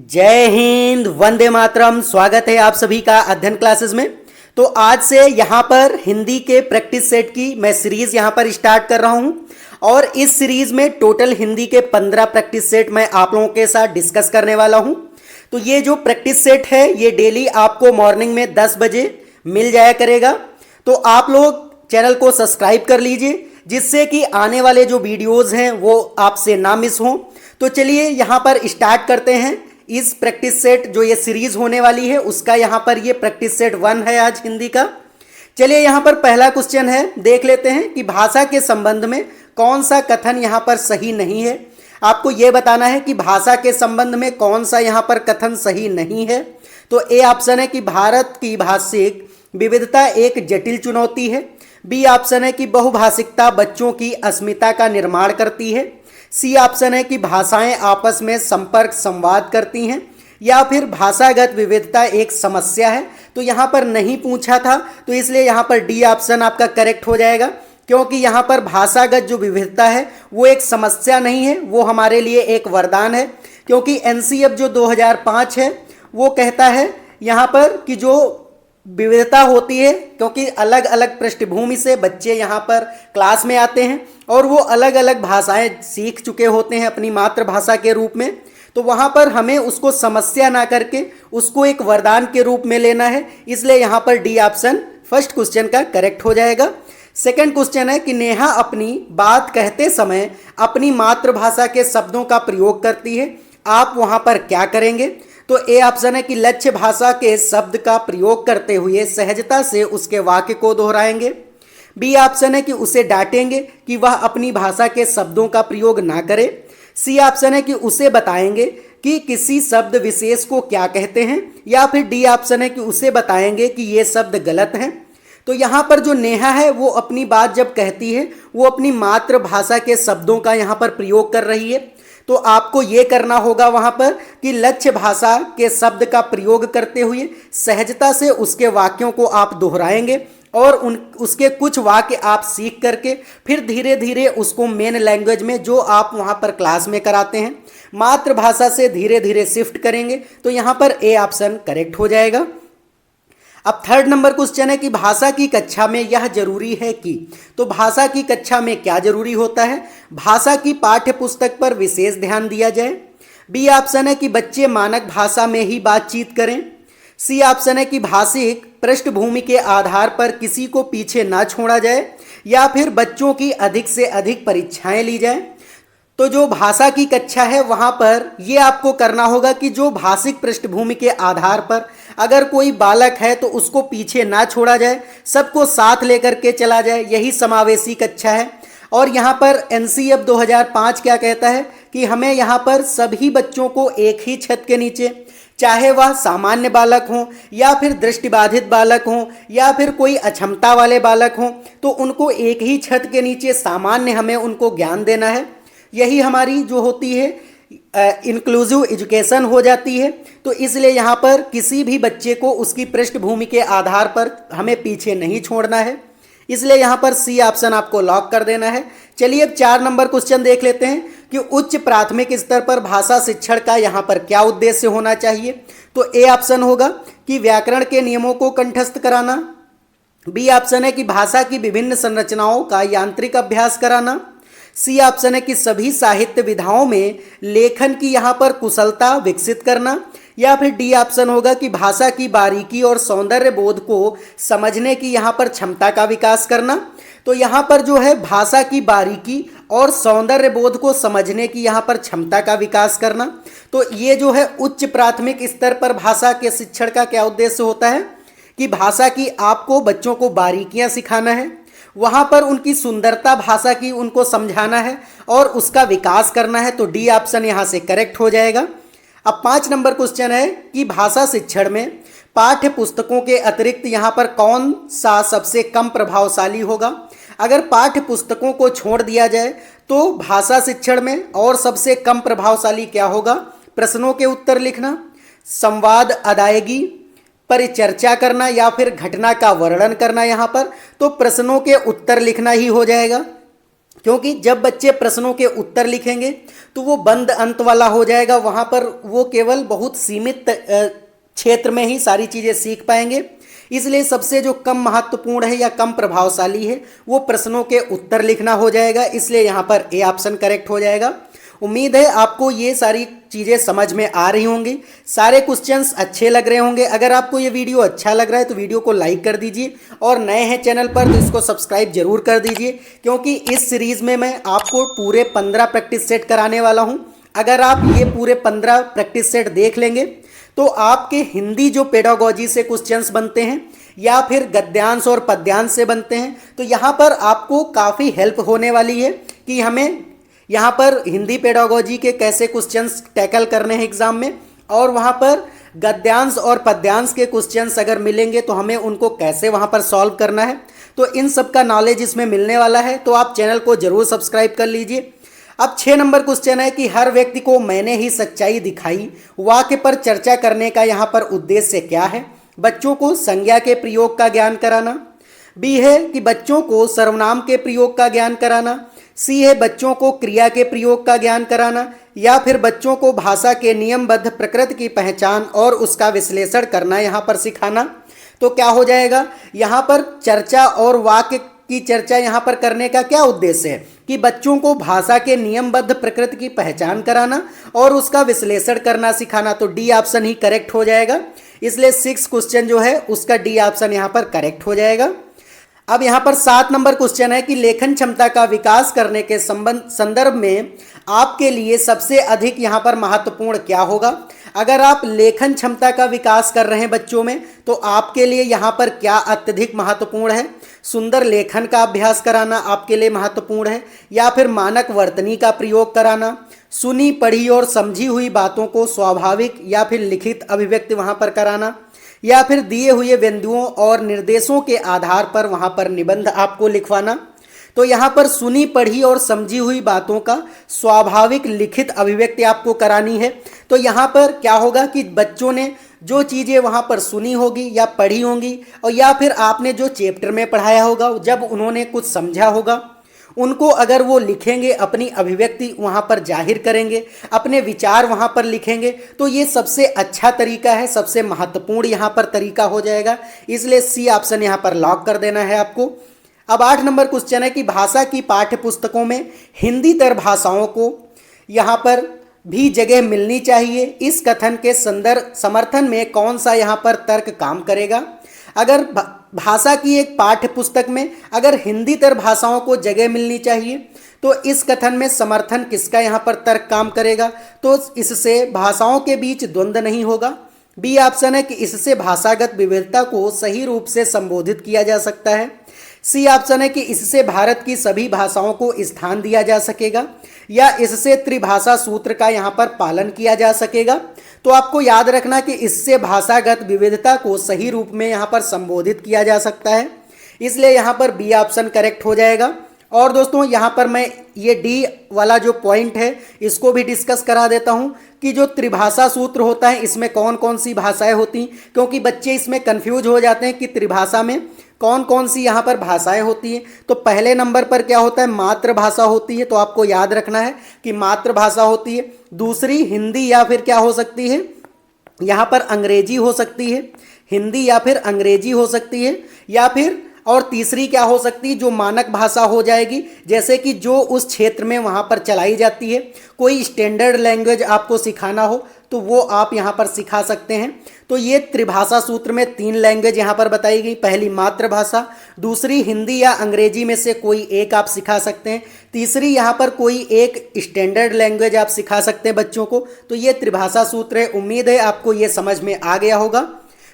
जय हिंद, वंदे मातरम। स्वागत है आप सभी का अध्ययन क्लासेस में। तो आज से यहाँ पर हिंदी के प्रैक्टिस सेट की मैं सीरीज यहाँ पर स्टार्ट कर रहा हूँ और इस सीरीज में टोटल हिंदी के 15 प्रैक्टिस सेट मैं आप लोगों के साथ डिस्कस करने वाला हूँ। तो ये जो प्रैक्टिस सेट है ये डेली आपको मॉर्निंग में 10 बजे मिल जाया करेगा। तो आप लोग चैनल को सब्सक्राइब कर लीजिए जिससे कि आने वाले जो वीडियोज़ हैं वो आपसे ना मिस हों। तो चलिए यहाँ पर स्टार्ट करते हैं। इस प्रैक्टिस सेट जो ये सीरीज होने वाली है उसका यहाँ पर ये प्रैक्टिस सेट 1 है आज हिंदी का। चलिए यहाँ पर पहला क्वेश्चन है, देख लेते हैं कि भाषा के संबंध में कौन सा कथन यहाँ पर सही नहीं है। आपको ये बताना है कि भाषा के संबंध में कौन सा यहाँ पर कथन सही नहीं है। तो ए ऑप्शन है कि भारत की भाषिक विविधता एक जटिल चुनौती है। बी ऑप्शन है कि बहुभाषिकता बच्चों की अस्मिता का निर्माण करती है। सी ऑप्शन है कि भाषाएं आपस में संपर्क संवाद करती हैं। या फिर भाषागत विविधता एक समस्या है। तो यहाँ पर नहीं पूछा था तो इसलिए यहाँ पर डी ऑप्शन आपका करेक्ट हो जाएगा, क्योंकि यहाँ पर भाषागत जो विविधता है वो एक समस्या नहीं है, वो हमारे लिए एक वरदान है। क्योंकि एनसीएफ जो 2005 है वो कहता है यहाँ पर कि जो विविधता होती है, क्योंकि अलग अलग पृष्ठभूमि से बच्चे यहाँ पर क्लास में आते हैं और वो अलग अलग भाषाएं सीख चुके होते हैं अपनी मातृभाषा के रूप में। तो वहाँ पर हमें उसको समस्या ना करके उसको एक वरदान के रूप में लेना है, इसलिए यहाँ पर डी ऑप्शन फर्स्ट क्वेश्चन का करेक्ट हो जाएगा। सेकंड क्वेश्चन है कि नेहा अपनी बात कहते समय अपनी मातृभाषा के शब्दों का प्रयोग करती है, आप वहाँ पर क्या करेंगे। तो ए ऑप्शन है कि लक्ष्य भाषा के शब्द का प्रयोग करते हुए सहजता से उसके वाक्य को दोहराएंगे। बी ऑप्शन है कि उसे डांटेंगे कि वह अपनी भाषा के शब्दों का प्रयोग ना करे। सी ऑप्शन है कि उसे बताएंगे कि किसी शब्द विशेष को क्या कहते हैं। या फिर डी ऑप्शन है कि उसे बताएंगे कि ये शब्द गलत हैं। तो यहाँ पर जो नेहा है वो अपनी बात जब कहती है वो अपनी मातृभाषा के शब्दों का यहाँ पर प्रयोग कर रही है। तो आपको ये करना होगा वहाँ पर कि लक्ष्य भाषा के शब्द का प्रयोग करते हुए सहजता से उसके वाक्यों को आप दोहराएंगे और उसके कुछ वाक्य आप सीख करके फिर धीरे धीरे उसको मेन लैंग्वेज में जो आप वहाँ पर क्लास में कराते हैं मातृभाषा से धीरे धीरे शिफ्ट करेंगे। तो यहाँ पर ए ऑप्शन करेक्ट हो जाएगा। अब थर्ड नंबर क्वेश्चन है कि भाषा की कक्षा में यह जरूरी है कि। तो भाषा की कक्षा में क्या जरूरी होता है। भाषा की पाठ्य पुस्तक पर विशेष ध्यान दिया जाए। बी ऑप्शन है कि बच्चे मानक भाषा में ही बातचीत करें। सी ऑप्शन है कि भाषिक पृष्ठभूमि के आधार पर किसी को पीछे ना छोड़ा जाए। या फिर बच्चों की अधिक से अधिक परीक्षाएं ली जाए। तो जो भाषा की कक्षा है वहाँ पर ये आपको करना होगा कि जो भाषिक पृष्ठभूमि के आधार पर अगर कोई बालक है तो उसको पीछे ना छोड़ा जाए, सबको साथ लेकर के चला जाए, यही समावेशी कक्षा है। और यहाँ पर एनसीएफ 2005 क्या कहता है कि हमें यहाँ पर सभी बच्चों को एक ही छत के नीचे, चाहे वह सामान्य बालक हों या फिर दृष्टिबाधित बालक हों या फिर कोई अक्षमता वाले बालक हों, तो उनको एक ही छत के नीचे सामान्य हमें उनको ज्ञान देना है। यही हमारी जो होती है इंक्लूसिव एजुकेशन हो जाती है। तो इसलिए यहाँ पर किसी भी बच्चे को उसकी पृष्ठभूमि के आधार पर हमें पीछे नहीं छोड़ना है, इसलिए यहाँ पर सी ऑप्शन आपको लॉक कर देना है। चलिए अब 4 नंबर क्वेश्चन देख लेते हैं कि उच्च प्राथमिक स्तर पर भाषा शिक्षण का यहाँ पर क्या उद्देश्य होना चाहिए। तो ए ऑप्शन होगा कि व्याकरण के नियमों को कंठस्थ कराना। बी ऑप्शन है कि भाषा की विभिन्न संरचनाओं का यांत्रिक अभ्यास कराना। सी ऑप्शन है कि सभी साहित्य विधाओं में लेखन की यहाँ पर कुशलता विकसित करना। या फिर डी ऑप्शन होगा कि भाषा की बारीकी और सौंदर्य बोध को समझने की यहाँ पर क्षमता का विकास करना। तो यहाँ पर जो है भाषा की बारीकी और सौंदर्य बोध को समझने की यहाँ पर क्षमता का विकास करना। तो ये जो है उच्च प्राथमिक स्तर पर भाषा के शिक्षण का क्या उद्देश्य होता है कि भाषा की आपको बच्चों को बारीकियाँ सिखाना है, वहाँ पर उनकी सुंदरता भाषा की उनको समझाना है और उसका विकास करना है। तो डी ऑप्शन यहाँ से करेक्ट हो जाएगा। अब 5 नंबर क्वेश्चन है कि भाषा शिक्षण में पाठ्य पुस्तकों के अतिरिक्त यहाँ पर कौन सा सबसे कम प्रभावशाली होगा। अगर पाठ्य पुस्तकों को छोड़ दिया जाए तो भाषा शिक्षण में और सबसे कम प्रभावशाली क्या होगा। प्रश्नों के उत्तर लिखना, संवाद अदायगी, परिचर्चा करना या फिर घटना का वर्णन करना। यहाँ पर तो प्रश्नों के उत्तर लिखना ही हो जाएगा। क्योंकि जब बच्चे प्रश्नों के उत्तर लिखेंगे तो वो बंद अंत वाला हो जाएगा, वहाँ पर वो केवल बहुत सीमित क्षेत्र में ही सारी चीज़ें सीख पाएंगे। इसलिए सबसे जो कम महत्वपूर्ण है या कम प्रभावशाली है वो प्रश्नों के उत्तर लिखना हो जाएगा। इसलिए यहाँ पर ए ऑप्शन करेक्ट हो जाएगा। उम्मीद है आपको ये सारी चीज़ें समझ में आ रही होंगी, सारे क्वेश्चंस अच्छे लग रहे होंगे। अगर आपको ये वीडियो अच्छा लग रहा है तो वीडियो को लाइक कर दीजिए और नए हैं चैनल पर तो इसको सब्सक्राइब जरूर कर दीजिए, क्योंकि इस सीरीज़ में मैं आपको पूरे 15 प्रैक्टिस सेट कराने वाला हूँ। अगर आप ये पूरे 15 प्रैक्टिस सेट देख लेंगे तो आपके हिंदी जो पेडागोजी से क्वेश्चंस बनते हैं या फिर गद्यांश और पद्यांश से बनते हैं तो यहाँ पर आपको काफ़ी हेल्प होने वाली है कि हमें यहाँ पर हिंदी पेडागोजी के कैसे क्वेश्चंस टैकल करने हैं एग्जाम में, और वहाँ पर गद्यांश और पद्यांश के क्वेश्चंस अगर मिलेंगे तो हमें उनको कैसे वहाँ पर सॉल्व करना है। तो इन सब का नॉलेज इसमें मिलने वाला है, तो आप चैनल को जरूर सब्सक्राइब कर लीजिए। अब 6 नंबर क्वेश्चन है कि हर व्यक्ति को मैंने ही सच्चाई दिखाई वाक्य पर चर्चा करने का यहाँ पर उद्देश्य क्या है। बच्चों को संज्ञा के प्रयोग का ज्ञान कराना। बी है कि बच्चों को सर्वनाम के प्रयोग का ज्ञान कराना। सी है बच्चों को क्रिया के प्रयोग का ज्ञान कराना, या फिर बच्चों को भाषा के नियमबद्ध प्रकृति की पहचान और उसका विश्लेषण करना यहाँ पर सिखाना। तो क्या हो जाएगा, यहाँ पर चर्चा और वाक्य की चर्चा यहाँ पर करने का क्या उद्देश्य है कि बच्चों को भाषा के नियमबद्ध प्रकृति की पहचान कराना और उसका विश्लेषण करना सिखाना। तो डी ऑप्शन ही करेक्ट हो जाएगा। इसलिए 6 क्वेश्चन जो है उसका डी ऑप्शन यहाँ पर करेक्ट हो जाएगा। अब यहाँ पर 7 नंबर क्वेश्चन है कि लेखन क्षमता का विकास करने के संदर्भ में आपके लिए सबसे अधिक यहाँ पर महत्वपूर्ण क्या होगा। अगर आप लेखन क्षमता का विकास कर रहे हैं बच्चों में तो आपके लिए यहाँ पर क्या अत्यधिक महत्वपूर्ण है। सुंदर लेखन का अभ्यास कराना आपके लिए महत्वपूर्ण है, या फिर मानक वर्तनी का प्रयोग कराना, सुनी पढ़ी और समझी हुई बातों को स्वाभाविक या फिर लिखित अभिव्यक्ति वहाँ पर कराना, या फिर दिए हुए बिंदुओं और निर्देशों के आधार पर वहाँ पर निबंध आपको लिखवाना। तो यहाँ पर सुनी पढ़ी और समझी हुई बातों का स्वाभाविक लिखित अभिव्यक्ति आपको करानी है। तो यहाँ पर क्या होगा कि बच्चों ने जो चीज़ें वहाँ पर सुनी होगी या पढ़ी होंगी और या फिर आपने जो चैप्टर में पढ़ाया होगा, जब उन्होंने कुछ समझा होगा, उनको अगर वो लिखेंगे, अपनी अभिव्यक्ति वहाँ पर जाहिर करेंगे, अपने विचार वहाँ पर लिखेंगे, तो ये सबसे अच्छा तरीका है, सबसे महत्वपूर्ण यहाँ पर तरीका हो जाएगा। इसलिए सी ऑप्शन यहाँ पर लॉक कर देना है आपको। अब 8 नंबर क्वेश्चन है कि भाषा की पाठ्य पुस्तकों में हिंदीतर भाषाओं को यहाँ पर भी जगह मिलनी चाहिए। इस कथन के समर्थन में कौन सा यहाँ पर तर्क काम करेगा। अगर भाषा की एक पाठ्य पुस्तक में अगर हिंदीतर भाषाओं को जगह मिलनी चाहिए तो इस कथन में समर्थन किसका यहाँ पर तर्क काम करेगा। तो इससे भाषाओं के बीच द्वंद्व नहीं होगा। बी ऑप्शन है कि इससे भाषागत विविधता को सही रूप से संबोधित किया जा सकता है। सी ऑप्शन है कि इससे भारत की सभी भाषाओं को स्थान दिया जा सकेगा, या इससे त्रिभाषा सूत्र का यहाँ पर पालन किया जा सकेगा। तो आपको याद रखना कि इससे भाषागत विविधता को सही रूप में यहाँ पर संबोधित किया जा सकता है। इसलिए यहाँ पर बी ऑप्शन करेक्ट हो जाएगा। और दोस्तों यहाँ पर मैं ये डी वाला जो पॉइंट है इसको भी डिस्कस करा देता हूँ कि जो त्रिभाषा सूत्र होता है इसमें कौन कौन सी भाषाएं होती हैं, क्योंकि बच्चे इसमें कंफ्यूज हो जाते हैं कि त्रिभाषा में कौन कौन सी यहाँ पर भाषाएं होती हैं। तो पहले नंबर पर क्या होता है, मातृभाषा होती है। तो आपको याद रखना है कि मातृभाषा होती है। दूसरी हिंदी या फिर क्या हो सकती है, यहाँ पर अंग्रेजी हो सकती है, हिंदी या फिर अंग्रेजी हो सकती है, या फिर और तीसरी क्या हो सकती है, जो मानक भाषा हो जाएगी, जैसे कि जो उस क्षेत्र में वहाँ पर चलाई जाती है। कोई स्टैंडर्ड लैंग्वेज आपको सिखाना हो तो वो आप यहाँ पर सिखा सकते हैं। तो ये त्रिभाषा सूत्र में 3 लैंग्वेज यहाँ पर बताई गई। पहली मातृभाषा, दूसरी हिंदी या अंग्रेजी में से कोई एक आप सिखा सकते हैं, तीसरी यहाँ पर कोई एक स्टैंडर्ड लैंग्वेज आप सिखा सकते हैं बच्चों को। तो ये त्रिभाषा सूत्र है। उम्मीद है आपको ये समझ में आ गया होगा।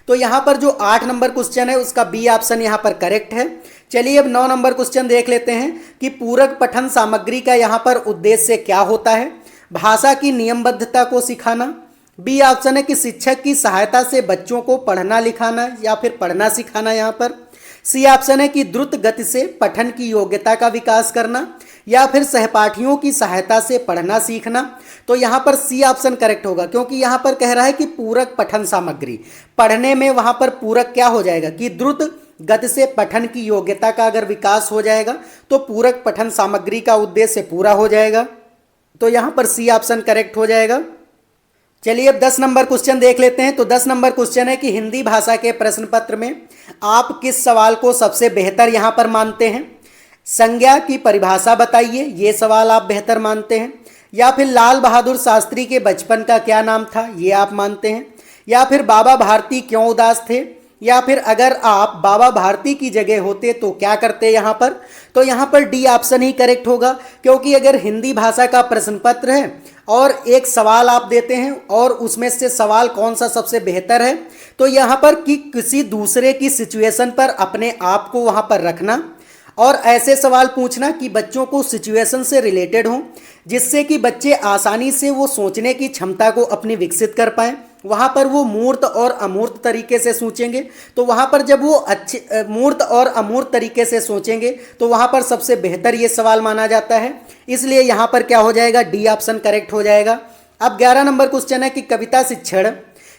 तो यहाँ पर जो 8 नंबर क्वेश्चन है उसका बी ऑप्शन यहाँ पर करेक्ट है। चलिए अब 9 नंबर क्वेश्चन देख लेते हैं कि पूरक पठन सामग्री का यहाँ पर उद्देश्य क्या होता है। भाषा की नियमबद्धता को सिखाना। बी ऑप्शन है कि शिक्षक की सहायता से बच्चों को पढ़ना लिखाना या फिर पढ़ना सिखाना यहाँ पर। सी ऑप्शन है कि द्रुत गति से पठन की योग्यता का विकास करना या फिर सहपाठियों की सहायता से पढ़ना सीखना। तो यहाँ पर सी ऑप्शन करेक्ट होगा, क्योंकि यहाँ पर कह रहा है कि पूरक पठन सामग्री, पढ़ने में वहाँ पर पूरक क्या हो जाएगा कि द्रुत गद्य से पठन की योग्यता का अगर विकास हो जाएगा तो पूरक पठन सामग्री का उद्देश्य पूरा हो जाएगा। तो यहाँ पर सी ऑप्शन करेक्ट हो जाएगा। चलिए अब 10 नंबर क्वेश्चन देख लेते हैं। तो 10 नंबर क्वेश्चन है कि हिंदी भाषा के प्रश्न पत्र में आप किस सवाल को सबसे बेहतर यहाँ पर मानते हैं। संज्ञा की परिभाषा बताइए, ये सवाल आप बेहतर मानते हैं। या फिर लाल बहादुर शास्त्री के बचपन का क्या नाम था, ये आप मानते हैं। या फिर बाबा भारती क्यों उदास थे। या फिर अगर आप बाबा भारती की जगह होते तो क्या करते यहाँ पर। तो यहाँ पर डी ऑप्शन ही करेक्ट होगा, क्योंकि अगर हिंदी भाषा का प्रश्न पत्र है और एक सवाल आप देते हैं और उसमें से सवाल कौन सा सबसे बेहतर है, तो यहाँ पर कि किसी दूसरे की सिचुएशन पर अपने आप को वहाँ पर रखना और ऐसे सवाल पूछना कि बच्चों को सिचुएशन से रिलेटेड हों, जिससे कि बच्चे आसानी से वो सोचने की क्षमता को अपनी विकसित कर पाएँ। वहाँ पर वो मूर्त और अमूर्त तरीके से सोचेंगे, तो वहाँ पर जब वो अच्छे मूर्त और अमूर्त तरीके से सोचेंगे तो वहाँ पर सबसे बेहतर ये सवाल माना जाता है। इसलिए यहाँ पर क्या हो जाएगा, डी ऑप्शन करेक्ट हो जाएगा। अब 11 नंबर क्वेश्चन है कि कविता शिक्षण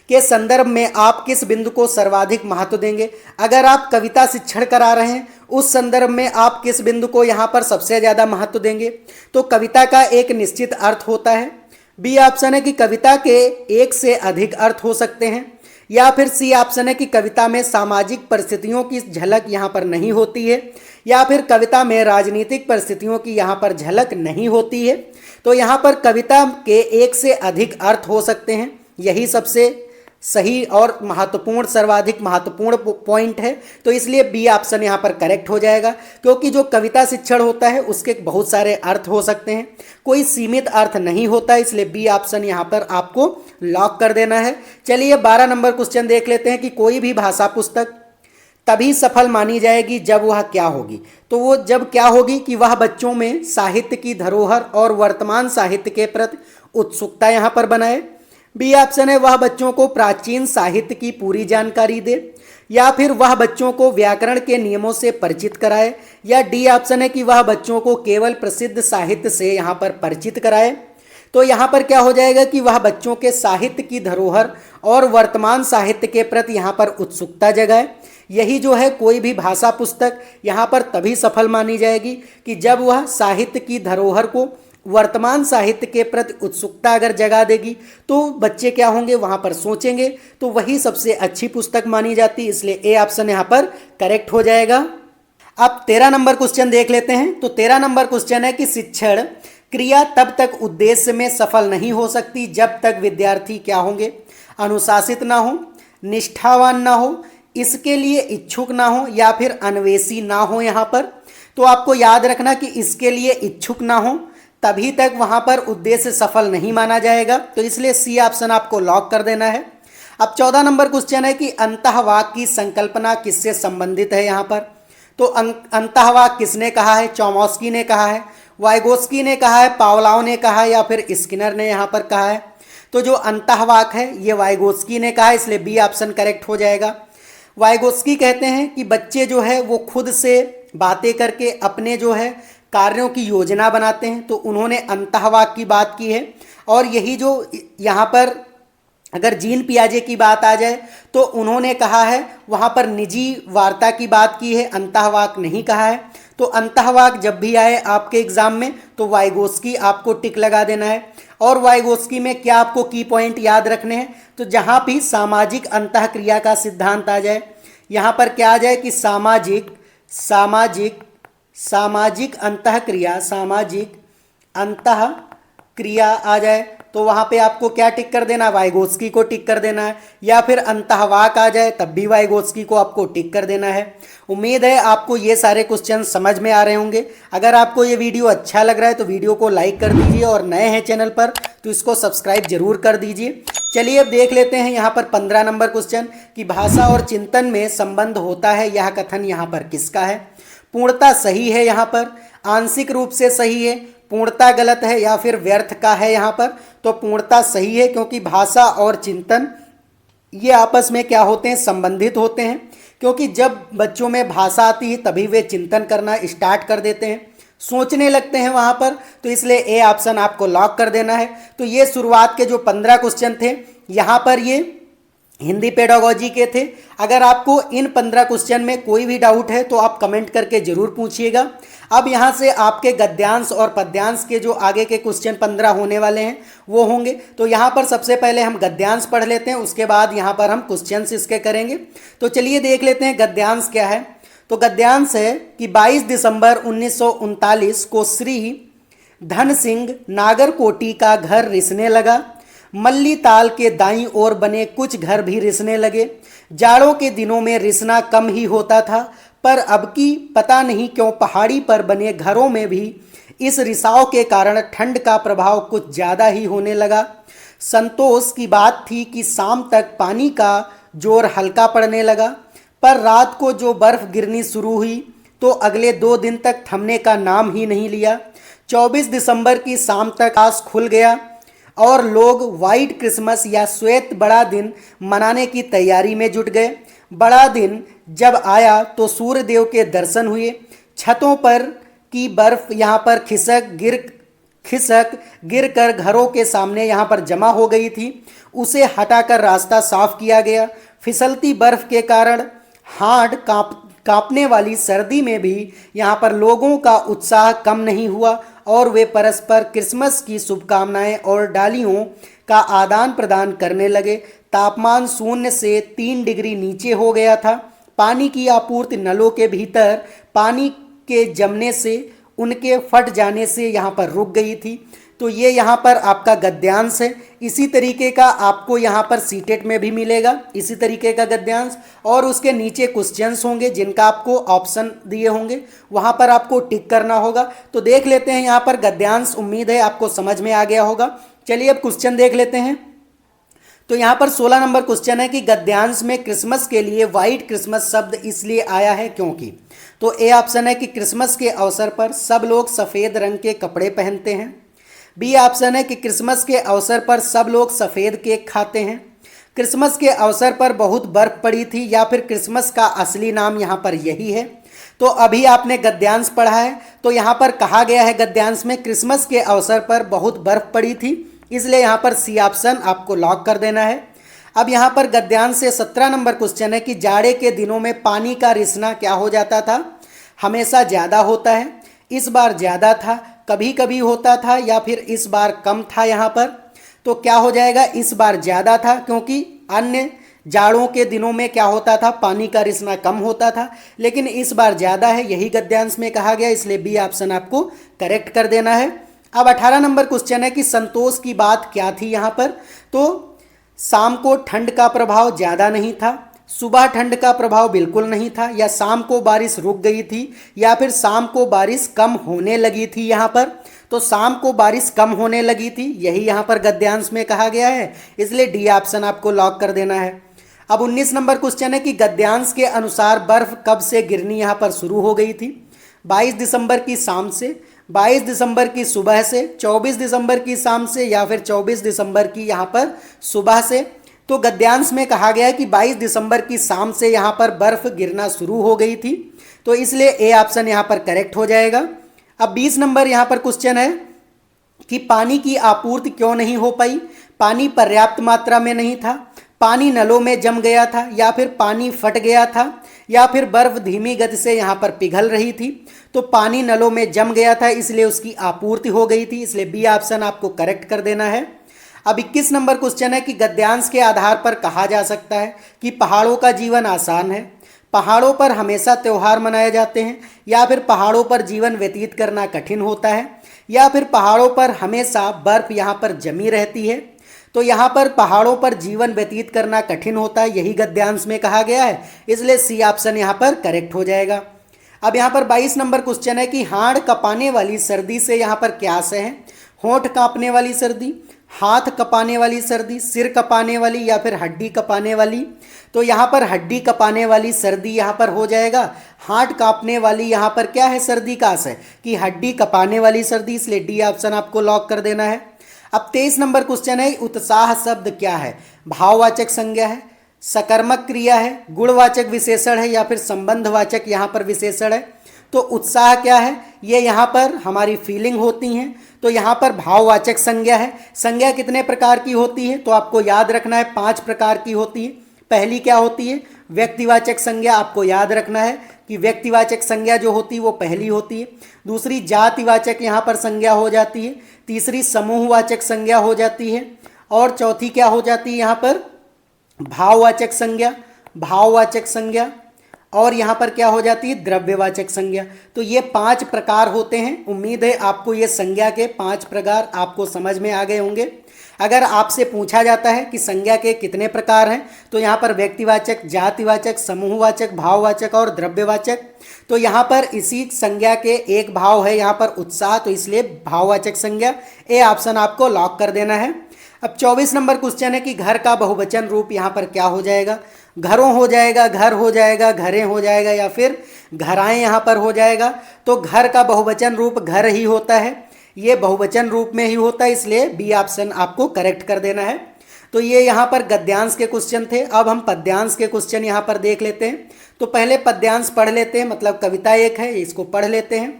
के संदर्भ में आप किस बिंदु को सर्वाधिक महत्व देंगे। अगर आप कविता शिक्षण करा रहे हैं उस संदर्भ में आप किस बिंदु को यहाँ पर सबसे ज़्यादा महत्व देंगे। तो कविता का एक निश्चित अर्थ होता है। बी ऑप्शन है कि कविता के एक से अधिक अर्थ हो सकते हैं। या फिर सी ऑप्शन है कि कविता में सामाजिक परिस्थितियों की झलक यहाँ पर नहीं होती है। या फिर कविता में राजनीतिक परिस्थितियों की यहाँ पर झलक नहीं होती है। तो यहाँ पर कविता के एक से अधिक अर्थ हो सकते हैं, यही सबसे सही और महत्वपूर्ण सर्वाधिक महत्वपूर्ण पॉइंट है। तो इसलिए बी ऑप्शन यहाँ पर करेक्ट हो जाएगा, क्योंकि जो कविता शिक्षण होता है उसके बहुत सारे अर्थ हो सकते हैं, कोई सीमित अर्थ नहीं होता। इसलिए बी ऑप्शन यहाँ पर आपको लॉक कर देना है। चलिए 12 नंबर क्वेश्चन देख लेते हैं कि कोई भी भाषा पुस्तक तभी सफल मानी जाएगी जब वह क्या होगी। तो वो जब क्या होगी कि वह बच्चों में साहित्य की धरोहर और वर्तमान साहित्य के प्रति उत्सुकता यहाँ पर बनाए। बी ऑप्शन है वह बच्चों को प्राचीन साहित्य की पूरी जानकारी दे। या फिर वह बच्चों को व्याकरण के नियमों से परिचित कराए। या डी ऑप्शन है कि वह बच्चों को केवल प्रसिद्ध साहित्य से यहाँ पर परिचित कराए। तो यहाँ पर क्या हो जाएगा कि वह बच्चों के साहित्य की धरोहर और वर्तमान साहित्य के प्रति यहाँ पर उत्सुकता जगाए। यही जो है कोई भी भाषा पुस्तक यहाँ पर तभी सफल मानी जाएगी कि जब वह साहित्य की धरोहर को वर्तमान साहित्य के प्रति उत्सुकता अगर जगा देगी तो बच्चे क्या होंगे, वहाँ पर सोचेंगे, तो वही सबसे अच्छी पुस्तक मानी जाती। इसलिए ए ऑप्शन यहाँ पर करेक्ट हो जाएगा। अब 13 नंबर क्वेश्चन देख लेते हैं। तो 13 नंबर क्वेश्चन है कि शिक्षण क्रिया तब तक उद्देश्य में सफल नहीं हो सकती जब तक विद्यार्थी क्या होंगे, अनुशासित ना हो, निष्ठावान ना हो, इसके लिए इच्छुक ना हो या फिर अन्वेषी ना हो। यहाँ पर तो आपको याद रखना कि इसके लिए इच्छुक ना हो तभी तक वहाँ पर उद्देश्य सफल नहीं माना जाएगा। तो इसलिए सी ऑप्शन आपको लॉक कर देना है। अब 14 नंबर क्वेश्चन है कि अंतःवाक की संकल्पना किससे संबंधित है। यहाँ पर तो अंतःवाक किसने कहा है, चॉम्स्की ने कहा है, वाइगोस्की ने कहा है, पावलोव ने कहा है या फिर स्किनर ने यहाँ पर कहा है। तो जो अंतःवाक है ये वाइगोस्की ने कहा है, इसलिए बी ऑप्शन करेक्ट हो जाएगा। वाइगोस्की कहते हैं कि बच्चे जो है वो खुद से बातें करके अपने जो है कार्यों की योजना बनाते हैं, तो उन्होंने अंतःवाक की बात की है। और यही जो यहाँ पर अगर जीन पियाजे की बात आ जाए तो उन्होंने कहा है वहाँ पर निजी वार्ता की बात की है, अंतःवाक नहीं कहा है। तो अंतःवाक जब भी आए आपके एग्जाम में तो वाइगोस्की आपको टिक लगा देना है। और वाइगोस्की में क्या आपको की पॉइंट याद रखने हैं, तो जहाँ भी सामाजिक अंतःक्रिया का सिद्धांत आ जाए, यहाँ पर क्या आ जाए कि सामाजिक अंतःक्रिया आ जाए तो वहाँ पे आपको क्या टिक कर देना, वाइगोस्की को टिक कर देना है। या फिर अंतःवाक आ जाए तब भी वाइगोस्की को आपको टिक कर देना है। उम्मीद है आपको ये सारे क्वेश्चन समझ में आ रहे होंगे। अगर आपको ये वीडियो अच्छा लग रहा है तो वीडियो को लाइक कर दीजिए और नए हैं चैनल पर तो इसको सब्सक्राइब जरूर कर दीजिए। चलिए अब देख लेते हैं यहाँ पर 15 नंबर क्वेश्चन कि भाषा और चिंतन में संबंध होता है, यह कथन यहाँ पर किसका है। पूर्णता सही है, यहाँ पर आंशिक रूप से सही है, पूर्णता गलत है या फिर व्यर्थ का है। यहाँ पर तो पूर्णता सही है, क्योंकि भाषा और चिंतन ये आपस में क्या होते हैं, संबंधित होते हैं। क्योंकि जब बच्चों में भाषा आती है तभी वे चिंतन करना स्टार्ट कर देते हैं, सोचने लगते हैं वहाँ पर। तो इसलिए ए ऑप्शन आपको लॉक कर देना है। तो ये शुरुआत के जो 15 क्वेश्चन थे यहाँ पर ये हिंदी पेडागोजी के थे। अगर आपको इन 15 क्वेश्चन में कोई भी डाउट है तो आप कमेंट करके जरूर पूछिएगा। अब यहाँ से आपके गद्यांश और पद्यांश के जो आगे के क्वेश्चन 15 होने वाले हैं वो होंगे। तो यहाँ पर सबसे पहले हम गद्यांश पढ़ लेते हैं, उसके बाद यहाँ पर हम क्वेश्चंस इसके करेंगे। तो चलिए देख लेते हैं गद्यांश क्या है। तो गद्यांश है कि 22 दिसंबर 1939 को श्री धन सिंह नागरकोटी का घर रिसने लगा। मल्ली ताल के दाईं ओर बने कुछ घर भी रिसने लगे। जाड़ों के दिनों में रिसना कम ही होता था, पर अब की पता नहीं क्यों पहाड़ी पर बने घरों में भी इस रिसाव के कारण ठंड का प्रभाव कुछ ज़्यादा ही होने लगा। संतोष की बात थी कि शाम तक पानी का जोर हल्का पड़ने लगा, पर रात को जो बर्फ गिरनी शुरू हुई तो अगले 2 दिन तक थमने का नाम ही नहीं लिया। 24 दिसंबर की शाम तक आकाश खुल गया और लोग वाइट क्रिसमस या श्वेत बड़ा दिन मनाने की तैयारी में जुट गए। बड़ा दिन जब आया तो सूर्यदेव के दर्शन हुए। छतों पर की बर्फ यहाँ पर खिसक गिर कर घरों के सामने यहाँ पर जमा हो गई थी। उसे हटाकर रास्ता साफ किया गया। फिसलती बर्फ के कारण हाड़ कांपने वाली सर्दी में भी यहाँ पर लोगों का उत्साह कम नहीं हुआ और वे परस्पर क्रिसमस की शुभकामनाएं और डालियों का आदान प्रदान करने लगे। तापमान 0 से 3 डिग्री नीचे हो गया था। पानी की आपूर्ति नलों के भीतर पानी के जमने से, उनके फट जाने से यहाँ पर रुक गई थी। तो ये यहाँ पर आपका गद्यांश है। इसी तरीके का आपको यहाँ पर सीटेट में भी मिलेगा, इसी तरीके का गद्यांश, और उसके नीचे क्वेश्चंस होंगे जिनका आपको ऑप्शन दिए होंगे, वहाँ पर आपको टिक करना होगा। तो देख लेते हैं यहाँ पर गद्यांश। उम्मीद है आपको समझ में आ गया होगा। चलिए अब क्वेश्चन देख लेते हैं। तो यहाँ पर 16 नंबर क्वेश्चन है कि गद्यांश में क्रिसमस के लिए व्हाइट क्रिसमस शब्द इसलिए आया है क्योंकि। तो ए ऑप्शन है कि क्रिसमस के अवसर पर सब लोग सफ़ेद रंग के कपड़े पहनते हैं। बी ऑप्शन है कि क्रिसमस के अवसर पर सब लोग सफ़ेद केक खाते हैं। क्रिसमस के अवसर पर बहुत बर्फ पड़ी थी, या फिर क्रिसमस का असली नाम यहाँ पर यही है। तो अभी आपने गद्यांश पढ़ा है, तो यहाँ पर कहा गया है गद्यांश में क्रिसमस के अवसर पर बहुत बर्फ पड़ी थी, इसलिए यहाँ पर सी ऑप्शन आपको लॉक कर देना है। अब यहाँ पर गद्यांश से 17 नंबर क्वेश्चन है कि जाड़े के दिनों में पानी का रिसना क्या हो जाता था। हमेशा ज़्यादा होता है, इस बार ज़्यादा था, कभी कभी होता था, या फिर इस बार कम था। यहाँ पर तो क्या हो जाएगा, इस बार ज़्यादा था, क्योंकि अन्य जाड़ों के दिनों में क्या होता था, पानी का रिसना कम होता था, लेकिन इस बार ज़्यादा है, यही गद्यांश में कहा गया, इसलिए बी ऑप्शन आपको करेक्ट कर देना है। अब 18 नंबर क्वेश्चन है कि संतोष की बात क्या थी यहाँ पर। तो शाम को ठंड का प्रभाव ज़्यादा नहीं था, सुबह ठंड का प्रभाव बिल्कुल नहीं था, या शाम को बारिश रुक गई थी, या फिर शाम को बारिश कम होने लगी थी। यहाँ पर तो शाम को बारिश कम होने लगी थी, यही यहाँ पर गद्यांश में कहा गया है, इसलिए डी ऑप्शन आपको लॉक कर देना है। अब 19 नंबर क्वेश्चन है कि गद्यांश के अनुसार बर्फ कब से गिरनी यहाँ पर शुरू हो गई थी। 22 दिसंबर की शाम से, 22 दिसंबर की सुबह से, 24 दिसंबर की शाम से, या फिर 24 दिसंबर की यहाँ पर सुबह से। तो गद्यांश में कहा गया है कि 22 दिसंबर की शाम से यहाँ पर बर्फ गिरना शुरू हो गई थी, तो इसलिए ए ऑप्शन यहाँ पर करेक्ट हो जाएगा। अब 20 नंबर यहाँ पर क्वेश्चन है कि पानी की आपूर्ति क्यों नहीं हो पाई। पानी पर्याप्त मात्रा में नहीं था, पानी नलों में जम गया था, या फिर पानी फट गया था, या फिर बर्फ धीमी गति से यहाँ पर पिघल रही थी। तो पानी नलों में जम गया था, इसलिए उसकी आपूर्ति हो गई थी, इसलिए बी ऑप्शन आपको करेक्ट कर देना है। अब 21 नंबर क्वेश्चन है कि गद्यांश के आधार पर कहा जा सकता है कि पहाड़ों का जीवन आसान है, पहाड़ों पर हमेशा त्यौहार मनाए जाते हैं, या फिर पहाड़ों पर जीवन व्यतीत करना कठिन होता है, या फिर पहाड़ों पर हमेशा बर्फ यहाँ पर जमी रहती है। तो यहाँ पर पहाड़ों पर जीवन व्यतीत करना कठिन होता है, यही गद्यांश में कहा गया है, इसलिए सी ऑप्शन यहाँ पर करेक्ट हो जाएगा। अब यहाँ पर 22 नंबर क्वेश्चन है कि हाड़ कपाने वाली सर्दी से यहाँ पर क्या से है। होंठ कांपने वाली सर्दी, हाथ कपाने वाली सर्दी, सिर कपाने वाली, या फिर हड्डी कपाने वाली। तो यहाँ पर हड्डी कपाने वाली सर्दी यहाँ पर हो जाएगा। हाथ कांपने वाली यहाँ पर क्या है, सर्दी का है कि हड्डी कपाने वाली सर्दी, इसलिए डी ऑप्शन आपको लॉक कर देना है। अब 23 नंबर क्वेश्चन है उत्साह शब्द क्या है। भाववाचक संज्ञा है, सकर्मक क्रिया है, गुणवाचक विशेषण है, या फिर संबंधवाचक यहाँ पर विशेषण है। तो उत्साह क्या है, ये यहाँ पर हमारी फीलिंग होती हैं, तो यहाँ पर भाववाचक संज्ञा है। संज्ञा कितने प्रकार की होती है, तो आपको याद रखना है 5 प्रकार की होती है। पहली क्या होती है? व्यक्तिवाचक संज्ञा। आपको याद रखना है कि व्यक्तिवाचक संज्ञा जो होती है वो पहली होती है। दूसरी जातिवाचक यहाँ पर संज्ञा हो जाती है। तीसरी समूहवाचक संज्ञा हो जाती है। और चौथी क्या हो जाती है यहाँ पर? भाववाचक संज्ञा। भाववाचक संज्ञा। और यहाँ पर क्या हो जाती है? द्रव्यवाचक संज्ञा। तो ये 5 प्रकार होते हैं। उम्मीद है आपको ये संज्ञा के 5 प्रकार आपको समझ में आ गए होंगे। अगर आपसे पूछा जाता है कि संज्ञा के कितने प्रकार हैं, तो यहाँ पर व्यक्तिवाचक, जातिवाचक, समूहवाचक, भाववाचक और द्रव्यवाचक। तो यहाँ पर इसी संज्ञा के एक भाव है यहाँ पर उत्साह, तो इसलिए भाववाचक संज्ञा। ए ऑप्शन आपको लॉक कर देना है। अब 24 नंबर क्वेश्चन है कि घर का बहुवचन रूप यहाँ पर क्या हो जाएगा? घरों हो जाएगा, घर हो जाएगा, घरें हो जाएगा, या फिर घराएं यहाँ पर हो जाएगा। तो घर का बहुवचन रूप घर ही होता है, ये बहुवचन रूप में ही होता है, इसलिए बी ऑप्शन आपको करेक्ट कर देना है। तो ये यहाँ पर गद्यांश के क्वेश्चन थे। अब हम पद्यांश के क्वेश्चन यहाँ पर देख लेते हैं। तो पहले पद्यांश पढ़ लेते हैं, मतलब कविता एक है, इसको पढ़ लेते हैं।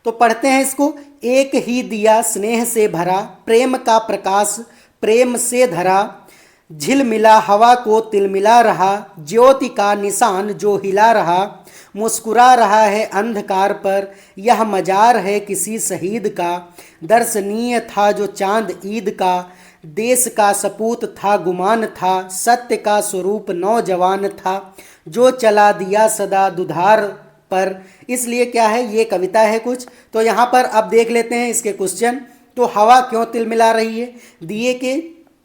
तो पढ़ते हैं इसको। एक ही दिया स्नेह से भरा, प्रेम का प्रकाश प्रेम से धरा, झिलमिला हवा को तिलमिला रहा, ज्योति का निशान जो हिला रहा, मुस्कुरा रहा है अंधकार पर, यह मजार है किसी शहीद का, दर्शनीय था जो चांद ईद का, देश का सपूत था गुमान था, सत्य का स्वरूप नौजवान था, जो चला दिया सदा दुधार पर। इसलिए क्या है, ये कविता है कुछ। तो यहाँ पर अब देख लेते हैं इसके क्वेश्चन। तो हवा क्यों तिलमिला रही है? दिए के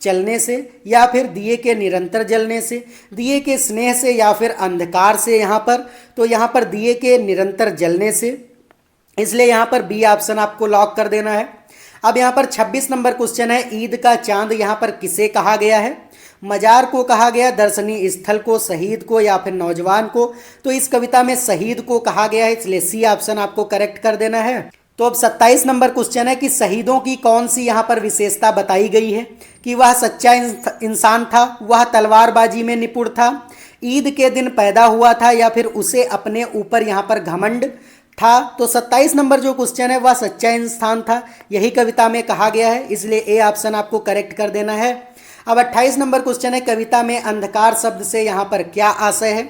चलने से, या फिर दिए के निरंतर जलने से, दिए के स्नेह से, या फिर अंधकार से यहाँ पर। तो यहाँ पर दिए के निरंतर जलने से, इसलिए यहाँ पर बी ऑप्शन आपको लॉक कर देना है। अब यहाँ पर 26 नंबर क्वेश्चन है, ईद का चांद यहाँ पर किसे कहा गया है? मजार को कहा गया, दर्शनीय स्थल को, शहीद को, या फिर नौजवान को। तो इस कविता में शहीद को कहा गया है, इसलिए सी ऑप्शन आपको करेक्ट कर देना है। तो अब 27 नंबर क्वेश्चन है कि शहीदों की कौन सी यहाँ पर विशेषता बताई गई है? कि वह सच्चा इंसान था, वह तलवारबाजी में निपुण था, ईद के दिन पैदा हुआ था, या फिर उसे अपने ऊपर यहाँ पर घमंड था। तो 27 नंबर जो क्वेश्चन है वह सच्चा इंसान था, यही कविता में कहा गया है, इसलिए ए ऑप्शन आपको करेक्ट कर देना है। अब 28 नंबर क्वेश्चन है, कविता में अंधकार शब्द से यहाँ पर क्या आशय है?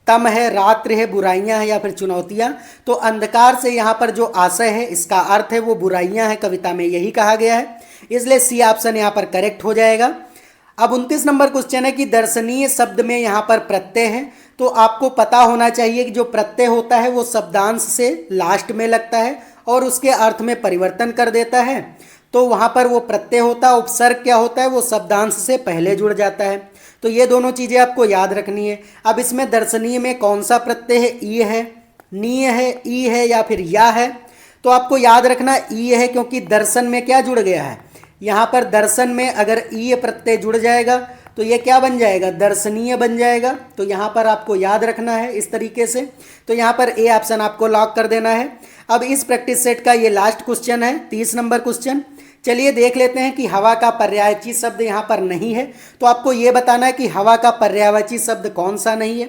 तम है, रात्रि है, बुराइयां हैं, या फिर चुनौतियां। तो अंधकार से यहाँ पर जो आशय है, इसका अर्थ है वो बुराइयां हैं, कविता में यही कहा गया है, इसलिए सी ऑप्शन यहाँ पर करेक्ट हो जाएगा। अब 29 नंबर क्वेश्चन है कि दर्शनीय शब्द में यहाँ पर प्रत्यय है। तो आपको पता होना चाहिए कि जो प्रत्यय होता है वो शब्दांश से लास्ट में लगता है और उसके अर्थ में परिवर्तन कर देता है। तो वहाँ पर वो प्रत्यय होता है, उपसर्ग क्या होता है, वो शब्दांश से पहले जुड़ जाता है। तो ये दोनों चीज़ें आपको याद रखनी है। अब इसमें दर्शनीय में कौन सा प्रत्यय है? ई है, नीय है, ई है, या फिर या है? तो आपको याद रखना ई है, क्योंकि दर्शन में क्या जुड़ गया है? यहाँ पर दर्शन में अगर ई प्रत्यय जुड़ जाएगा तो ये क्या बन जाएगा? दर्शनीय बन जाएगा। तो यहाँ पर आपको याद रखना है इस तरीके से। तो यहाँ पर ए ऑप्शन आपको लॉक कर देना है। अब इस प्रैक्टिस सेट का ये लास्ट क्वेश्चन है, 30 नंबर क्वेश्चन। चलिए देख लेते हैं कि हवा का पर्यायवाची शब्द यहाँ पर नहीं है। तो आपको ये बताना है कि हवा का पर्यायवाची शब्द कौन सा नहीं है।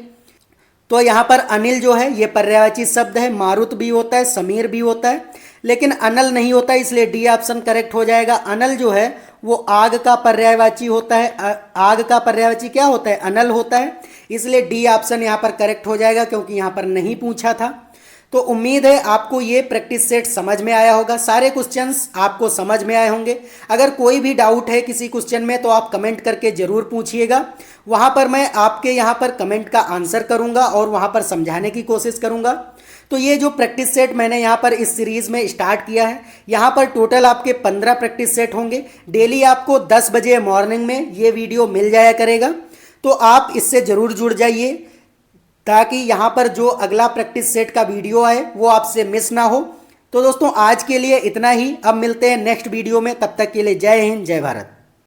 तो यहाँ पर अनिल जो है ये पर्यायवाची शब्द है, मारुत भी होता है, समीर भी होता है, लेकिन अनल नहीं होता, इसलिए डी ऑप्शन करेक्ट हो जाएगा। अनल जो है वो आग का पर्यायवाची होता है। आग का पर्यायवाची क्या होता है? अनल होता है, इसलिए डी ऑप्शन यहाँ पर करेक्ट हो जाएगा, क्योंकि यहाँ पर नहीं पूछा था। तो उम्मीद है आपको ये प्रैक्टिस सेट समझ में आया होगा, सारे क्वेश्चंस आपको समझ में आए होंगे। अगर कोई भी डाउट है किसी क्वेश्चन में तो आप कमेंट करके ज़रूर पूछिएगा, वहाँ पर मैं आपके यहाँ पर कमेंट का आंसर करूँगा और वहाँ पर समझाने की कोशिश करूँगा। तो ये जो प्रैक्टिस सेट मैंने यहाँ पर इस सीरीज़ में स्टार्ट किया है, यहाँ पर टोटल आपके 15 प्रैक्टिस सेट होंगे। डेली आपको 10 बजे मॉर्निंग में ये वीडियो मिल जाया करेगा, तो आप इससे ज़रूर जुड़ जाइए ताकि यहाँ पर जो अगला प्रैक्टिस सेट का वीडियो है वो आपसे मिस ना हो। तो दोस्तों आज के लिए इतना ही, अब मिलते हैं नेक्स्ट वीडियो में, तब तक के लिए जय हिंद, जय भारत।